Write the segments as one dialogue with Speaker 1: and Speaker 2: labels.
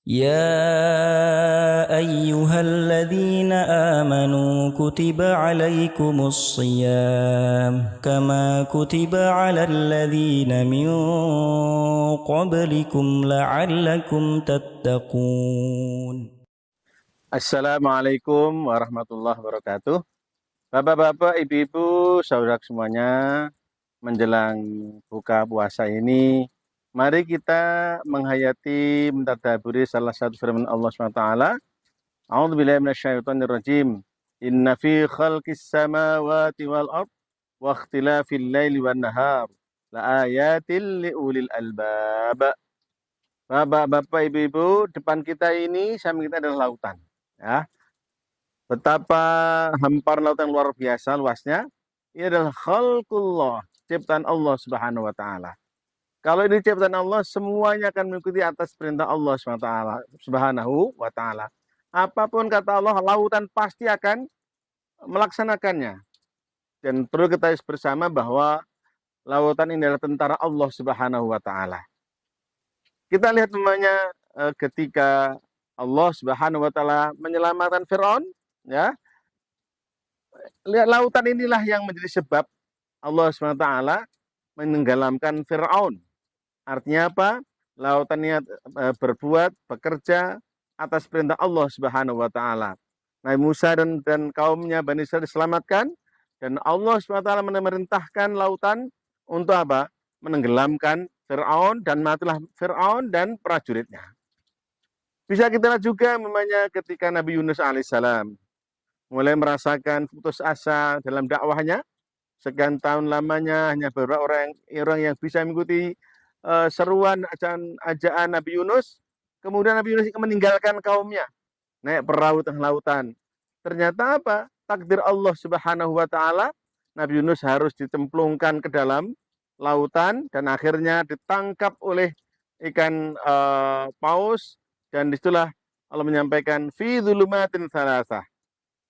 Speaker 1: يا أيها الذين آمنوا كتب عليكم الصيام كما كتب على الذين من قبلكم لعلكم تتقون.
Speaker 2: Assalamualaikum warahmatullahi wabarakatuh. Bapak-bapak, ibu-ibu, saudara semuanya, menjelang buka puasa ini, mari kita menghayati, mentadaburi salah satu firman Allah SWT. A'udzubillahi minasyaitonirrajim. Inna fi khalqis samawati wal ard wa ikhtilafil laili wan nahar la ayatil liulil albab. Bapak-bapak, ibu-ibu, depan kita ini samping kita adalah lautan. Ya. Betapa hamparan lautan luar biasa luasnya. Ini adalah khalqullah, ciptaan Allah Subhanahu wa taala. Kalau ini ciptaan Allah, semuanya akan mengikuti atas perintah Allah Subhanahu wa taala. Apapun kata Allah, lautan pasti akan melaksanakannya. Dan perlu kita bersama bahwa lautan ini adalah tentara Allah Subhanahu wa taala. Kita lihat namanya ketika Allah Subhanahu wa taala menyelamatkan Firaun, ya. Lihat, lautan inilah yang menjadi sebab Allah SWT menenggelamkan Fir'aun. Artinya apa? Lautan ini berbuat, bekerja atas perintah Allah Subhanahu wa taala. Nabi Musa dan kaumnya Bani Israil diselamatkan, dan Allah SWT memerintahkan lautan untuk apa? Menenggelamkan Fir'aun, dan matilah Fir'aun dan prajuritnya. Bisa kita lihat juga memangnya ketika Nabi Yunus alaihissalam mulai merasakan putus asa dalam dakwahnya, sekian tahun lamanya hanya beberapa orang yang bisa mengikuti seruan ajaan Nabi Yunus. Kemudian Nabi Yunus meninggalkan kaumnya, naik perahu tengah lautan. Ternyata apa? Takdir Allah Subhanahu wa taala, Nabi Yunus harus ditemplungkan ke dalam lautan dan akhirnya ditangkap oleh ikan paus, dan disitulah Allah menyampaikan fi dzulumatin tsalatsah.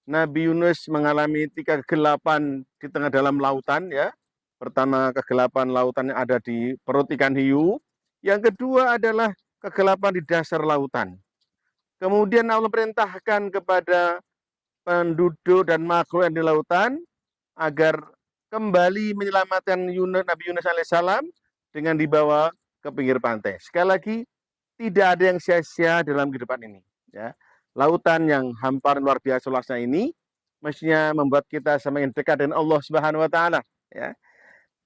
Speaker 2: Nabi Yunus mengalami 3 kegelapan di tengah dalam lautan, ya. Pertama, kegelapan lautan yang ada di perut ikan hiu. Yang kedua adalah kegelapan di dasar lautan. Kemudian Allah perintahkan kepada penduduk dan makhluk yang di lautan agar kembali menyelamatkan Nabi Yunus alaihissalam dengan dibawa ke pinggir pantai. Sekali lagi, tidak ada yang sia-sia dalam kehidupan ini, ya. Lautan yang hamparan luar biasa luasnya ini mestinya membuat kita semakin dekat dengan Allah Subhanahu wa taala, ya.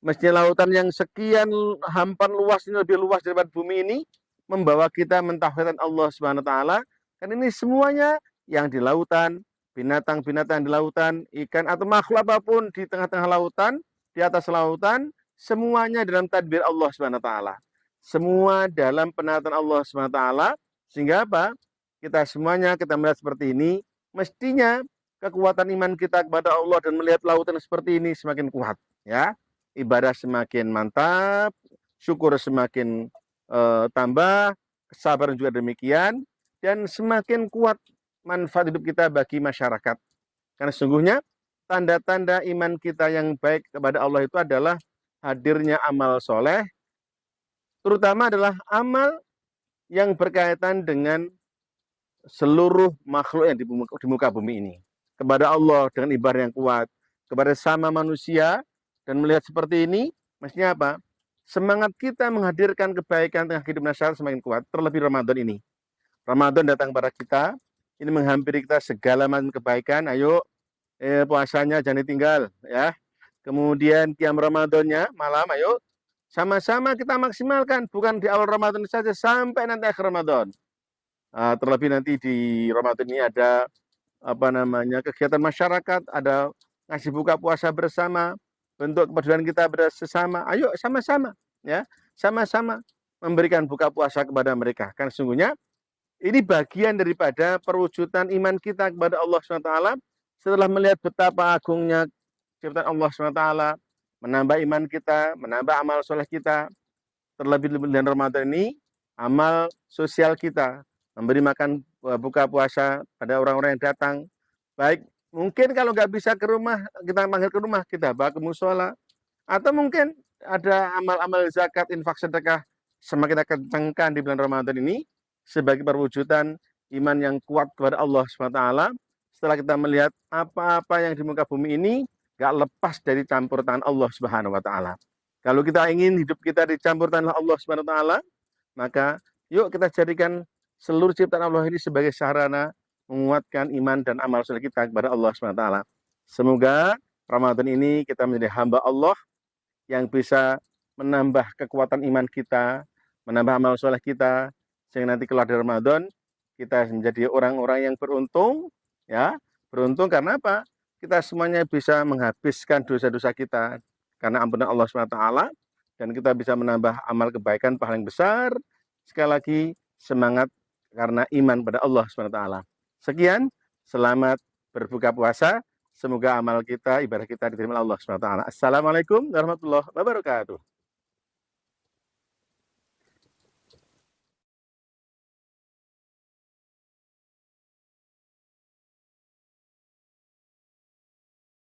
Speaker 2: Mestinya lautan yang sekian hamparan luas ini, lebih luas daripada bumi ini, membawa kita mentauhidkan Allah Subhanahu wa taala. Kan ini semuanya yang di lautan, binatang-binatang di lautan, ikan atau makhluk apapun di tengah-tengah lautan, di atas lautan, semuanya dalam tadbir Allah Subhanahu wa taala. Semua dalam penaatan Allah Subhanahu wa taala, sehingga apa? Kita semuanya kita melihat seperti ini, mestinya kekuatan iman kita kepada Allah dan melihat lautan seperti ini semakin kuat, ya. Ibadah semakin mantap, syukur semakin tambah, kesabaran juga demikian, dan semakin kuat manfaat hidup kita bagi masyarakat. Karena sesungguhnya tanda-tanda iman kita yang baik kepada Allah itu adalah hadirnya amal soleh, terutama adalah amal yang berkaitan dengan seluruh makhluk yang di muka bumi ini. Kepada Allah dengan ibadah yang kuat, kepada sama manusia, dan melihat seperti ini, mestinya apa? Semangat kita menghadirkan kebaikan tengah kehidupan masyarakat semakin kuat, terlebih Ramadan ini. Ramadan datang pada kita, ini menghampiri kita segala macam kebaikan. Ayo, puasanya jangan ditinggal, ya. Kemudian qiyam Ramadannya malam, ayo sama-sama kita maksimalkan, bukan di awal Ramadan saja, sampai nanti akhir Ramadan. Terlebih nanti di Ramadan ini ada kegiatan masyarakat, ada ngasih buka puasa bersama, bentuk kepedulian kita bersama. Ayo sama-sama, ya, sama-sama memberikan buka puasa kepada mereka. Kan sesungguhnya ini bagian daripada perwujudan iman kita kepada Allah SWT setelah melihat betapa agungnya ciptaan Allah SWT, menambah iman kita, menambah amal soleh kita. Terlebih di bulan Ramadan ini, amal sosial kita, memberi makan buka puasa pada orang-orang yang datang. Baik, mungkin kalau nggak bisa ke rumah, kita panggil ke rumah, kita bawa ke musola. Atau mungkin ada amal-amal zakat, infak, sedekah, semakin kita kencangkan di bulan Ramadan ini. sebagai perwujudan iman yang kuat kepada Allah SWT. Setelah kita melihat apa-apa yang di muka bumi ini gak lepas dari campur tangan Allah Subhanahu wa taala. Kalau kita ingin hidup kita dicampur tangan Allah Subhanahu wa taala, maka yuk kita jadikan seluruh ciptaan Allah ini sebagai sarana menguatkan iman dan amal soleh kita kepada Allah Subhanahu wa taala. Semoga Ramadan ini kita menjadi hamba Allah yang bisa menambah kekuatan iman kita, menambah amal soleh kita, sehingga nanti keluar dari Ramadan kita menjadi orang-orang yang beruntung, ya. Beruntung karena apa? Kita semuanya bisa menghabiskan dosa-dosa kita karena ampunan Allah SWT, dan kita bisa menambah amal kebaikan paling besar. Sekali lagi semangat karena iman pada Allah SWT. Sekian, selamat berbuka puasa. Semoga amal kita, ibadah kita diterima Allah SWT. Assalamualaikum warahmatullahi wabarakatuh.